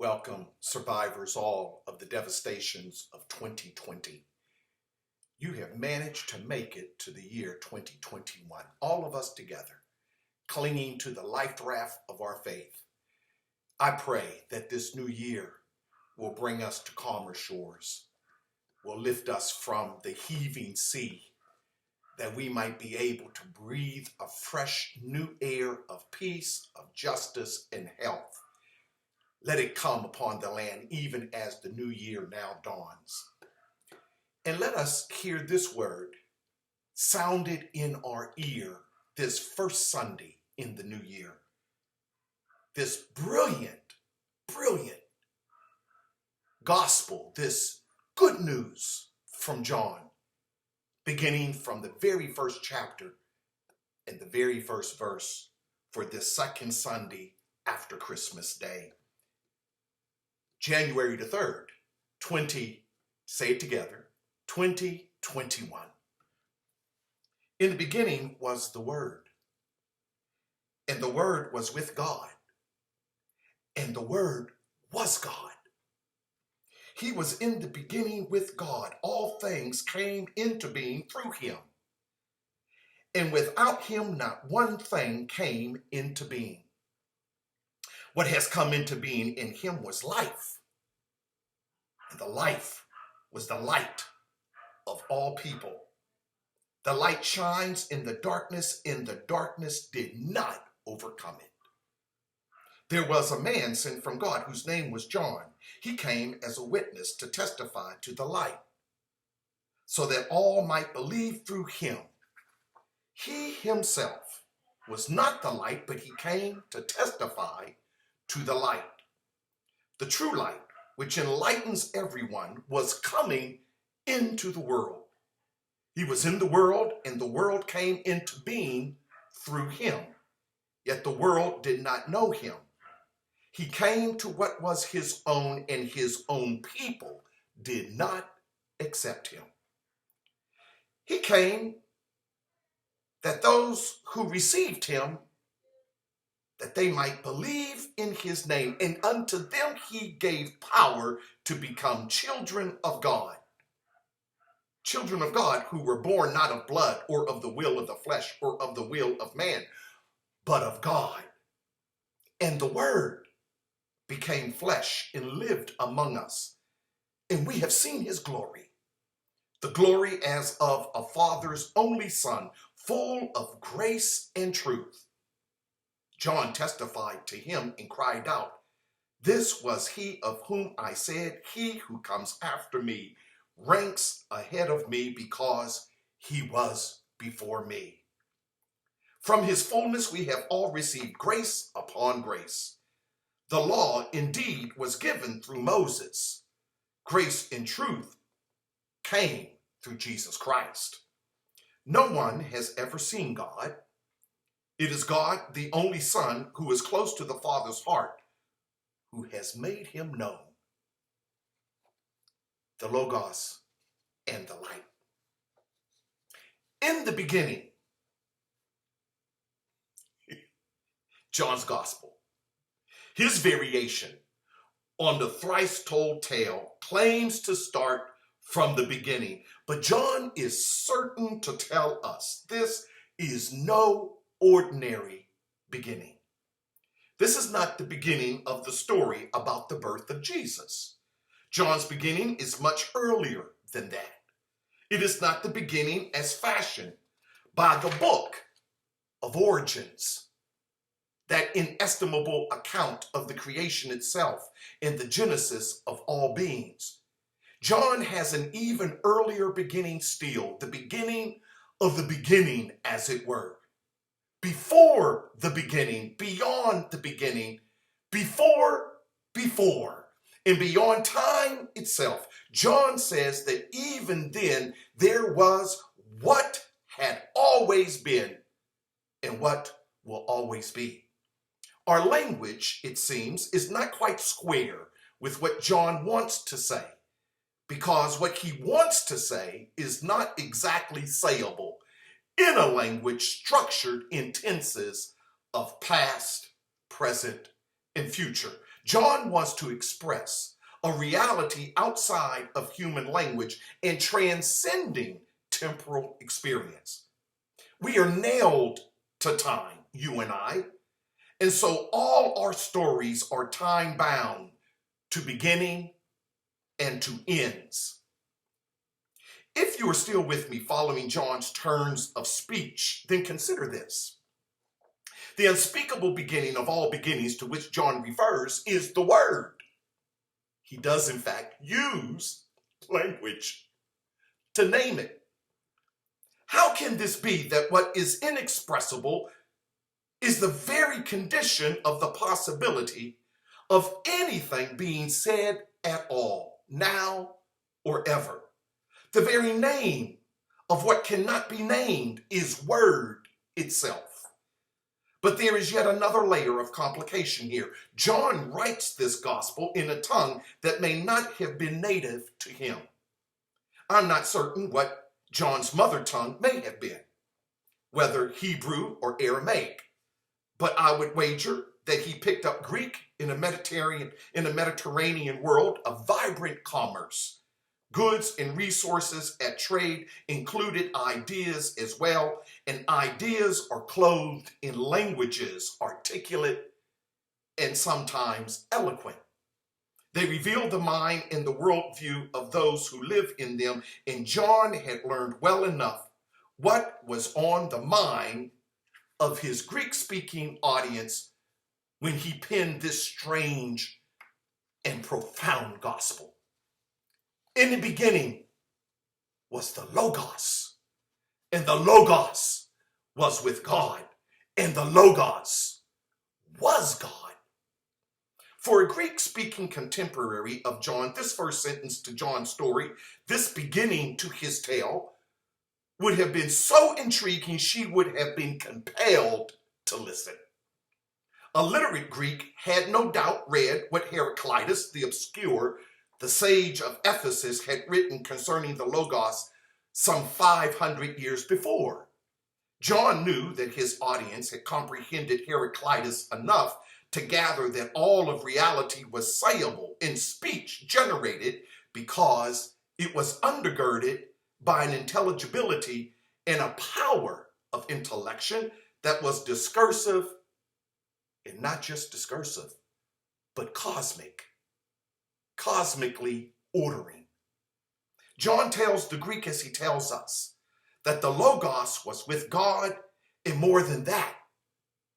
Welcome, survivors all of the devastations of 2020. You have managed to make it to the year 2021, all of us together, clinging to the life raft of our faith. I pray that this new year will bring us to calmer shores, will lift us from the heaving sea, that we might be able to breathe a fresh new air of peace, of justice, and health. Let it come upon the land even as the new year now dawns. And let us hear this word sounded in our ear this first Sunday in the new year. This brilliant gospel, this good news from John, beginning from the very first chapter and the very first verse for this second Sunday after Christmas Day. January the 3rd, 2021. In the beginning was the Word, and the Word was with God, and the Word was God. He was in the beginning with God. All things came into being through him, and without him not one thing came into being. What has come into being in him was life, and the life was the light of all people. The light shines in the darkness, and the darkness did not overcome it. There was a man sent from God whose name was John. He came as a witness to testify to the light, so that all might believe through him. He himself was not the light, but he came to testify to the light. The true light, which enlightens everyone, was coming into the world. He was in the world, and the world came into being through him. Yet the world did not know him. He came to what was his own, and his own people did not accept him. He came that those who received him, that they might believe in his name, and unto them he gave power to become children of God. Children of God who were born not of blood, or of the will of the flesh, or of the will of man, but of God. And the Word became flesh and lived among us, and we have seen his glory, the glory as of a Father's only Son, full of grace and truth. John testified to him and cried out, "This was he of whom I said, he who comes after me ranks ahead of me, because he was before me." From his fullness we have all received grace upon grace. The law indeed was given through Moses. Grace and truth came through Jesus Christ. No one has ever seen God. It is God, the only Son, who is close to the Father's heart, who has made him known. The Logos and the light. In the beginning, John's Gospel, his variation on the thrice told tale, claims to start from the beginning. But John is certain to tell us this is no ordinary beginning. This is not the beginning of the story about the birth of Jesus. John's beginning is much earlier than that. It is not the beginning as fashioned by the book of origins, that inestimable account of the creation itself and the genesis of all beings. John has an even earlier beginning still, the beginning of the beginning, as it were. Before the beginning, beyond the beginning, before, and beyond time itself. John says that even then there was what had always been and what will always be. Our language, it seems, is not quite square with what John wants to say, because what he wants to say is not exactly sayable in a language structured in tenses of past, present, and future. John wants to express a reality outside of human language and transcending temporal experience. We are nailed to time, you and I, and so all our stories are time bound to beginning and to ends. If you are still with me following John's turns of speech, then consider this. The unspeakable beginning of all beginnings to which John refers is the Word. He does, in fact, use language to name it. How can this be that what is inexpressible is the very condition of the possibility of anything being said at all, now or ever? The very name of what cannot be named is word itself. But there is yet another layer of complication here. John writes this gospel in a tongue that may not have been native to him. I'm not certain what John's mother tongue may have been, whether Hebrew or Aramaic, but I would wager that he picked up Greek in a Mediterranean world of vibrant commerce. Goods and resources at trade included ideas as well, and ideas are clothed in languages articulate and sometimes eloquent. They reveal the mind and the worldview of those who live in them, and John had learned well enough what was on the mind of his Greek-speaking audience when he penned this strange and profound gospel. In the beginning was the Logos, and the Logos was with God, and the Logos was God. For a Greek-speaking contemporary of John, this first sentence to John's story, this beginning to his tale, would have been so intriguing she would have been compelled to listen. A literate Greek had no doubt read what Heraclitus, the sage of Ephesus, had written concerning the Logos some 500 years before. John knew that his audience had comprehended Heraclitus enough to gather that all of reality was sayable in speech generated because it was undergirded by an intelligibility and a power of intellection that was discursive, and not just discursive, but cosmically ordering. John tells the Greek as he tells us that the Logos was with God, and more than that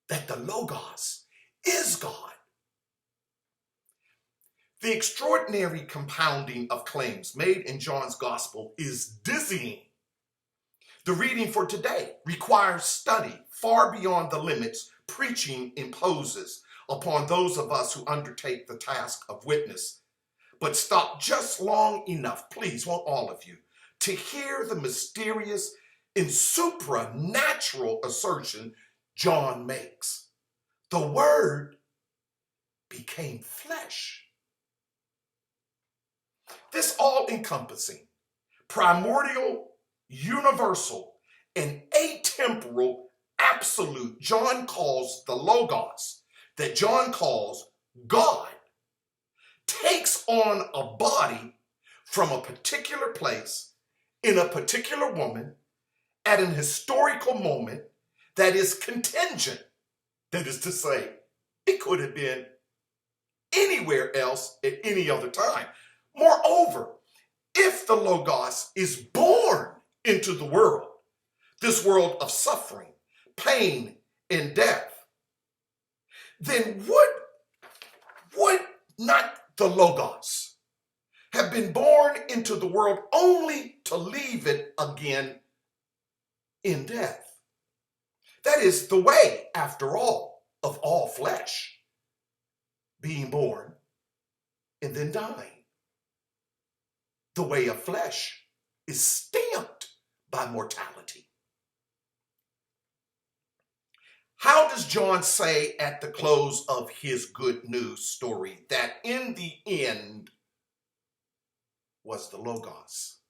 the Logos is God. The extraordinary compounding of claims made in John's gospel is dizzying. The reading for today requires study far beyond the limits preaching imposes upon those of us who undertake the task of witness. But stop just long enough, please, want all of you, to hear the mysterious and supernatural assertion John makes. The Word became flesh. This all-encompassing, primordial, universal, and atemporal absolute John calls the Logos, that John calls God, takes on a body from a particular place in a particular woman at an historical moment that is contingent. That is to say, it could have been anywhere else at any other time. Moreover, if the Logos is born into the world, this world of suffering, pain, and death, then would not the Logos have been born into the world only to leave it again in death? That is the way, after all, of all flesh, being born and then dying. The way of flesh is stamped by mortality. How does John say at the close of his good news story that in the end was the Logos?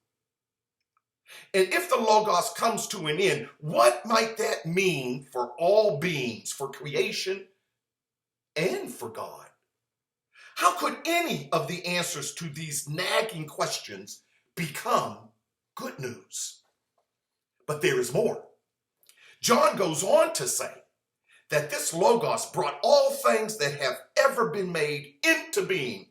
And if the Logos comes to an end, what might that mean for all beings, for creation and for God? How could any of the answers to these nagging questions become good news? But there is more. John goes on to say that this Logos brought all things that have ever been made into being,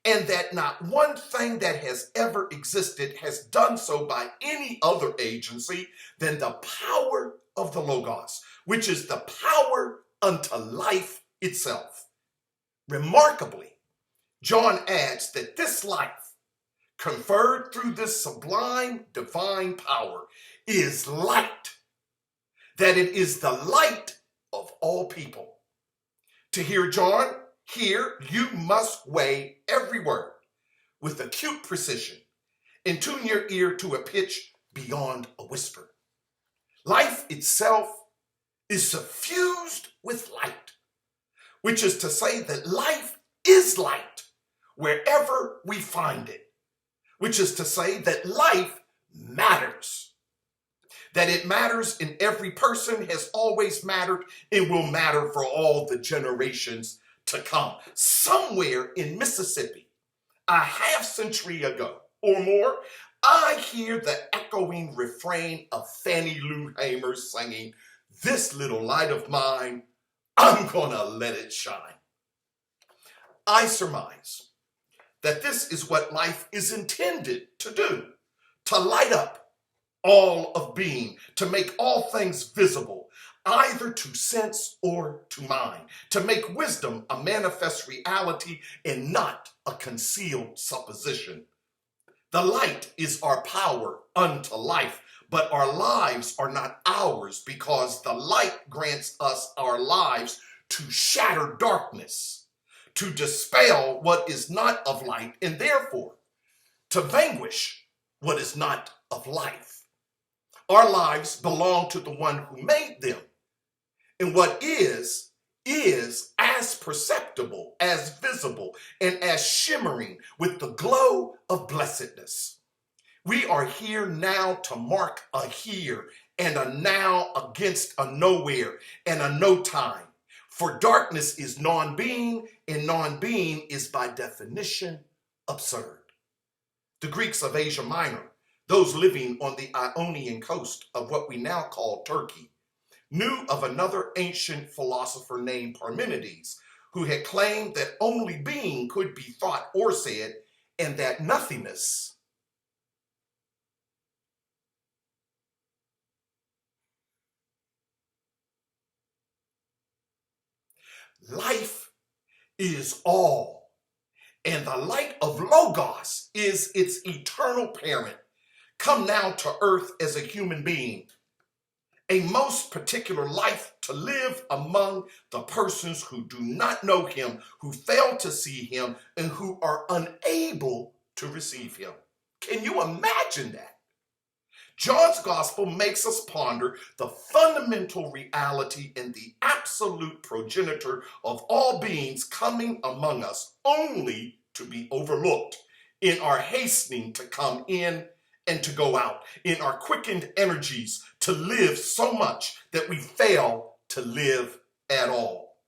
and that not one thing that has ever existed has done so by any other agency than the power of the Logos, which is the power unto life itself. Remarkably, John adds that this life, conferred through this sublime divine power, is light, that it is the light of all people. To hear John, here you must weigh every word with acute precision and tune your ear to a pitch beyond a whisper. Life itself is suffused with light, which is to say that life is light wherever we find it, which is to say that life matters. That it matters in every person, has always mattered, and will matter for all the generations to come. Somewhere in Mississippi, a half century ago or more, I hear the echoing refrain of Fannie Lou Hamer singing, "This little light of mine, I'm gonna let it shine." I surmise that this is what life is intended to do, to light up all of being, to make all things visible, either to sense or to mind, to make wisdom a manifest reality and not a concealed supposition. The light is our power unto life, but our lives are not ours because the light grants us our lives to shatter darkness, to dispel what is not of light, and therefore to vanquish what is not of life. Our lives belong to the one who made them. And what is as perceptible, as visible, and as shimmering with the glow of blessedness. We are here now to mark a here and a now against a nowhere and a no time. For darkness is non-being, and non-being is by definition absurd. The Greeks of Asia Minor, those living on the Ionian coast of what we now call Turkey, knew of another ancient philosopher named Parmenides, who had claimed that only being could be thought or said, and that nothingness life is all, and the light of Logos is its eternal parent, come now to earth as a human being, a most particular life to live among the persons who do not know him, who fail to see him, and who are unable to receive him. Can you imagine that? John's gospel makes us ponder the fundamental reality and the absolute progenitor of all beings coming among us only to be overlooked in our hastening to come in and to go out, in our quickened energies to live so much that we fail to live at all.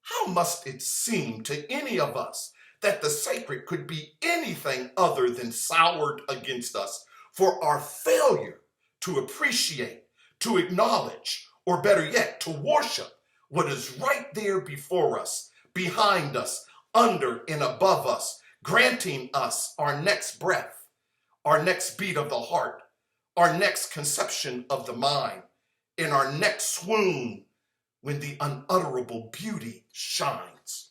How must it seem to any of us that the sacred could be anything other than soured against us for our failure to appreciate, to acknowledge, or better yet, to worship what is right there before us, behind us, under and above us, granting us our next breath, our next beat of the heart, our next conception of the mind, and our next swoon when the unutterable beauty shines.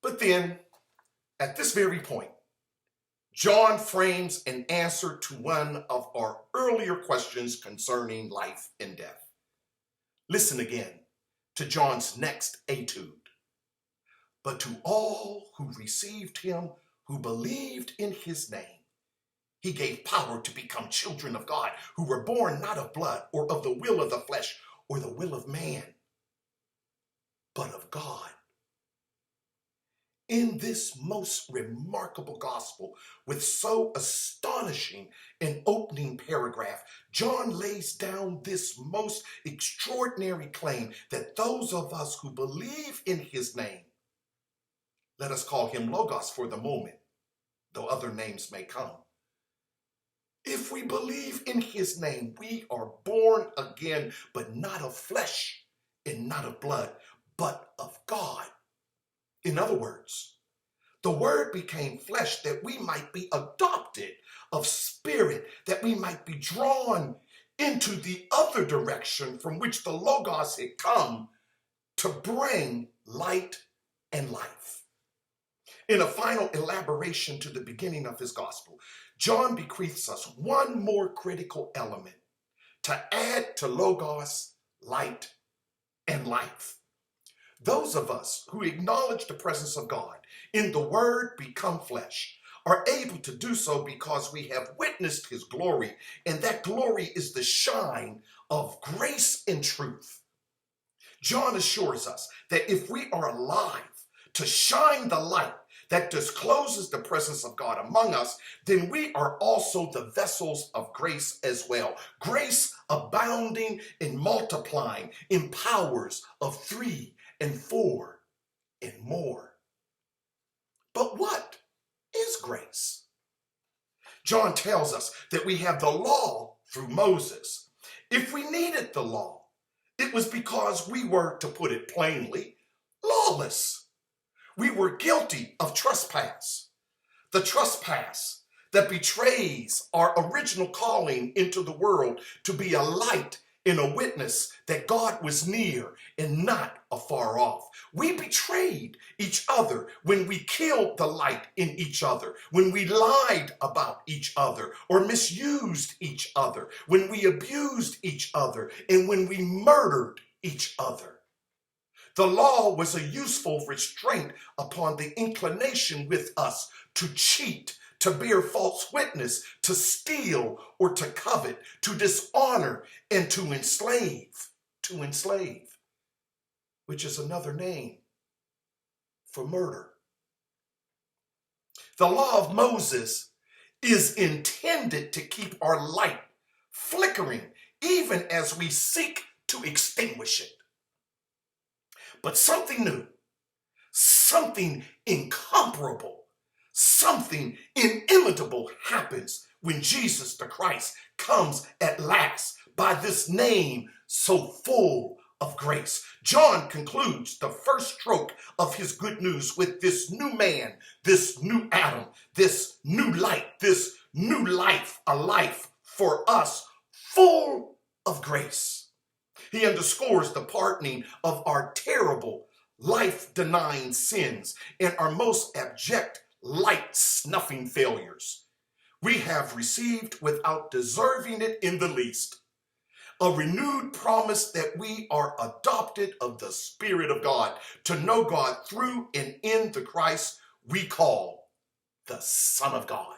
But then, at this very point, John frames an answer to one of our earlier questions concerning life and death. Listen again to John's next etude. But to all who received him, who believed in his name, he gave power to become children of God, who were born not of blood or of the will of the flesh or the will of man, but of God. In this most remarkable gospel, with so astonishing an opening paragraph, John lays down this most extraordinary claim that those of us who believe in his name Let us call him Logos for the moment, though other names may come. If we believe in his name, we are born again, but not of flesh and not of blood, but of God. In other words, the word became flesh that we might be adopted of spirit, that we might be drawn into the other direction from which the Logos had come to bring light and life. In a final elaboration to the beginning of his gospel, John bequeaths us one more critical element to add to Logos, light, and life. Those of us who acknowledge the presence of God in the Word become flesh are able to do so because we have witnessed his glory, and that glory is the shine of grace and truth. John assures us that if we are alive to shine the light that discloses the presence of God among us, then we are also the vessels of grace as well. Grace abounding and multiplying in powers of 3 and 4 and more. But what is grace? John tells us that we have the law through Moses. If we needed the law, it was because we were, to put it plainly, lawless. We were guilty of trespass. The trespass that betrays our original calling into the world to be a light and a witness that God was near and not afar off. We betrayed each other when we killed the light in each other, when we lied about each other or misused each other, when we abused each other, and when we murdered each other. The law was a useful restraint upon the inclination with us to cheat, to bear false witness, to steal or to covet, to dishonor and to enslave, which is another name for murder. The law of Moses is intended to keep our light flickering even as we seek to extinguish it. But something new, something incomparable, something inimitable happens when Jesus the Christ comes at last by this name so full of grace. John concludes the first stroke of his good news with this new man, this new Adam, this new light, this new life, a life for us full of grace. He underscores the pardoning of our terrible, life-denying sins and our most abject, light-snuffing failures. We have received, without deserving it in the least, a renewed promise that we are adopted of the Spirit of God, to know God through and in the Christ we call the Son of God.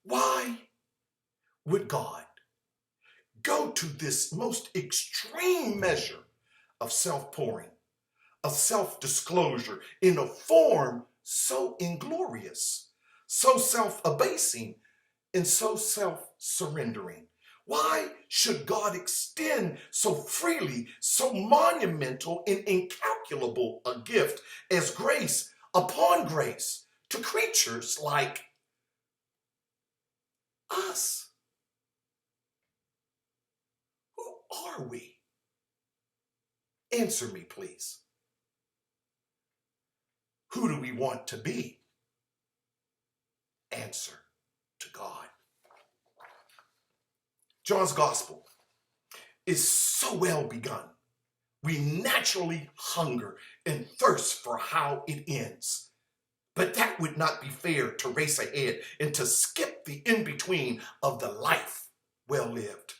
Why would God go to this most extreme measure of self-pouring, of self-disclosure in a form so inglorious, so self-abasing, and so self-surrendering? Why should God extend so freely, so monumental and incalculable a gift as grace upon grace to creatures like us? Who are we? Answer me, please. Who do we want to be? Answer to God. John's gospel is so well begun. We naturally hunger and thirst for how it ends. But that would not be fair to race ahead and to skip the in-between of the life well lived.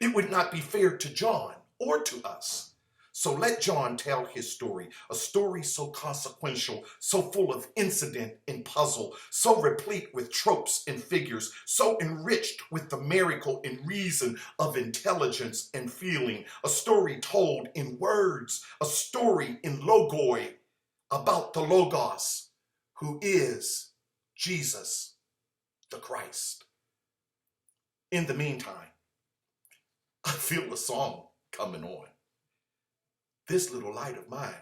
It would not be fair to John or to us. So let John tell his story, a story so consequential, so full of incident and puzzle, so replete with tropes and figures, so enriched with the miracle and reason of intelligence and feeling, a story told in words, a story in logoi about the Logos, who is Jesus the Christ. In the meantime, I feel a song coming on. This little light of mine,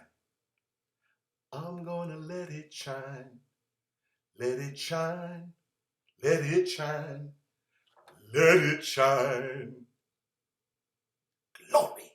I'm gonna let it shine, let it shine, let it shine, let it shine. Glory.